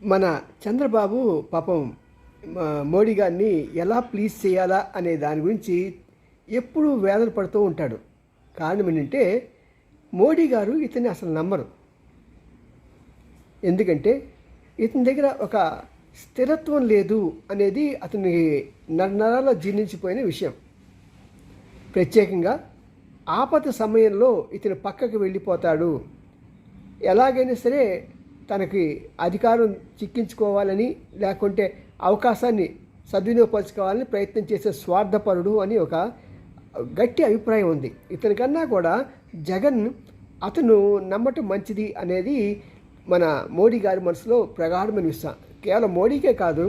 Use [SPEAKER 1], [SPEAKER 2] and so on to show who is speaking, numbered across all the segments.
[SPEAKER 1] మన చంద్రబాబు పాపం మోడీ గారిని ఎలా ప్లీజ్ చేయాలా అనే దాని గురించి ఎప్పుడూ వేదన పడుతూ ఉంటాడు. కారణం ఏంటంటే మోడీ గారు ఇతన్ని అసలు నమ్మరు. ఎందుకంటే ఇతని దగ్గర ఒక స్థిరత్వం లేదు అనేది అతని నరాల్లో జీర్ణించిపోయిన విషయం. ప్రత్యేకంగా ఆపద సమయంలో ఇతను పక్కకు వెళ్ళిపోతాడు. ఎలాగైనా సరే తనకి అధికారం చిక్కించుకోవాలని, లేకుంటే అవకాశాన్ని సద్వినియోగపరచుకోవాలని ప్రయత్నం చేసే స్వార్థపరుడు అని ఒక గట్టి అభిప్రాయం ఉంది. ఇతనికన్నా కూడా జగన్ అతను నమ్మటం మంచిది అనేది మన మోడీ గారి మనసులో ప్రగాఢమైన విషయం. కేవలం మోడీకే కాదు,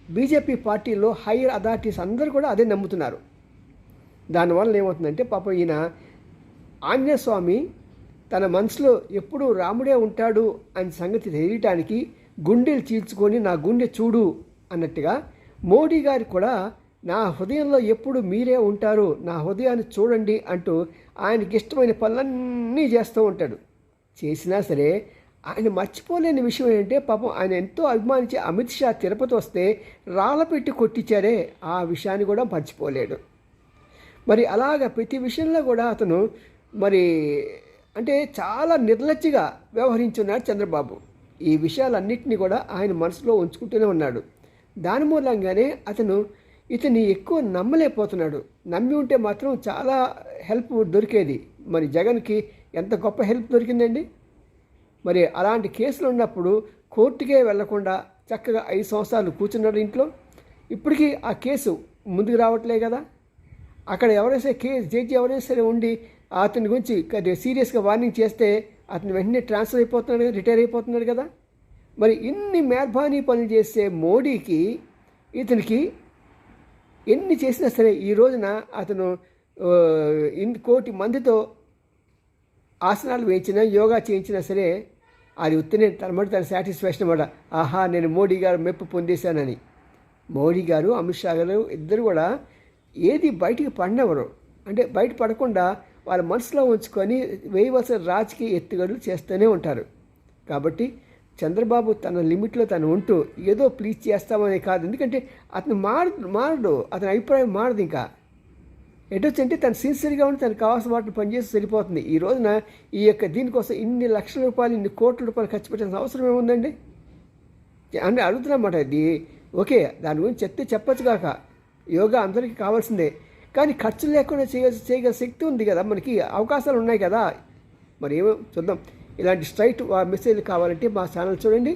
[SPEAKER 1] బీజేపీ పార్టీలో హైయర్ అథారిటీస్ అందరూ కూడా అదే నమ్ముతున్నారు. దానివల్ల ఏమవుతుందంటే పాపం ఈయన ఆంజనేయ స్వామి తన మనసులో ఎప్పుడూ రాముడే ఉంటాడు అనే సంగతి తెలియటానికి గుండెలు చీల్చుకొని నా గుండె చూడు అన్నట్టుగా మోడీ గారు కూడా నా హృదయంలో ఎప్పుడు మీరే ఉంటారు, నా హృదయాన్ని చూడండి అంటూ ఆయనకి ఇష్టమైన పనులన్నీ చేస్తూ ఉంటాడు. చేసినా సరే ఆయన మర్చిపోలేని విషయం ఏంటంటే పాపం ఆయన ఎంతో అభిమానించే అమిత్ షా తిరుపతి వస్తే రాళ్ళ పెట్టి కొట్టించారే, ఆ విషయాన్ని కూడా మర్చిపోలేడు. మరి అలాగ ప్రతి విషయంలో కూడా అతను మరి అంటే చాలా నిర్లజ్జగా వ్యవహరించున్నాడు చంద్రబాబు. ఈ విషయాలన్నింటినీ కూడా ఆయన మనసులో ఉంచుకుంటూనే ఉన్నాడు. దాని మూలంగానే అతను ఇతన్ని ఎక్కువ నమ్మలేకపోతున్నాడు. నమ్మి ఉంటే మాత్రం చాలా హెల్ప్ దొరికేది. మరి జగన్కి ఎంత గొప్ప హెల్ప్ దొరికిందండి. మరి అలాంటి కేసులు ఉన్నప్పుడు కోర్టుకే వెళ్లకుండా చక్కగా 5 సంవత్సరాలు కూర్చున్నాడు ఇంట్లో. ఇప్పటికీ ఆ కేసు ముందుకు రావట్లే కదా. అక్కడ ఎవరైనా జడ్జి ఎవరైనా సరే ఉండి అతని గురించి సీరియస్గా వార్నింగ్ చేస్తే అతను వెంటనే ట్రాన్స్ఫర్ అయిపోతున్నాడు కదా, రిటైర్ అయిపోతున్నాడు కదా. మరి ఇన్ని మేర్బానీ పనులు చేసే మోడీకి ఇతనికి ఎన్ని చేసినా సరే ఈ రోజున అతను 1 కోటి మందితో ఆసనాలు వేయించినా, యోగా చేయించినా సరే అది ఉత్తనే తన సాటిస్ఫాక్షన్ అన్నమాట. ఆహా, నేను మోడీ గారు మెప్పు పొందేశానని. మోడీ గారు, అమిత్ షా గారు ఇద్దరు కూడా ఏది బయటికి పడినవరు, అంటే బయట పడకుండా వాళ్ళ మనసులో ఉంచుకొని వేయవలసిన రాజకీయ ఎత్తుగడలు చేస్తూనే ఉంటారు. కాబట్టి చంద్రబాబు తన లిమిట్లో తను ఉంటూ ఏదో ప్లీజ్ చేస్తామనే కాదు. ఎందుకంటే అతను మారడు, అతని అభిప్రాయం మారదు. ఇంకా ఎటొచ్చంటే తను సిన్సియర్గా ఉండి తనకు కావాల్సిన వాటిని పనిచేసి సరిపోతుంది. ఈ రోజున ఈ యొక్క దీనికోసం ఇన్ని లక్షల రూపాయలు, ఇన్ని కోట్ల రూపాయలు ఖర్చు పెట్టాల్సిన అవసరం ఏముందండి అంటే అడుగుతున్నమాట. ఇది ఓకే, దాని గురించి చెప్పచ్చు కాక, యోగా అందరికీ కావాల్సిందే. కానీ ఖర్చు లేకుండా చేయగల శక్తి ఉంది కదా, మనకి అవకాశాలు ఉన్నాయి కదా. మరి ఏమో చూద్దాం. ఇలాంటి స్ట్రైట్ మెసేజ్లు కావాలంటే మా ఛానల్ చూడండి.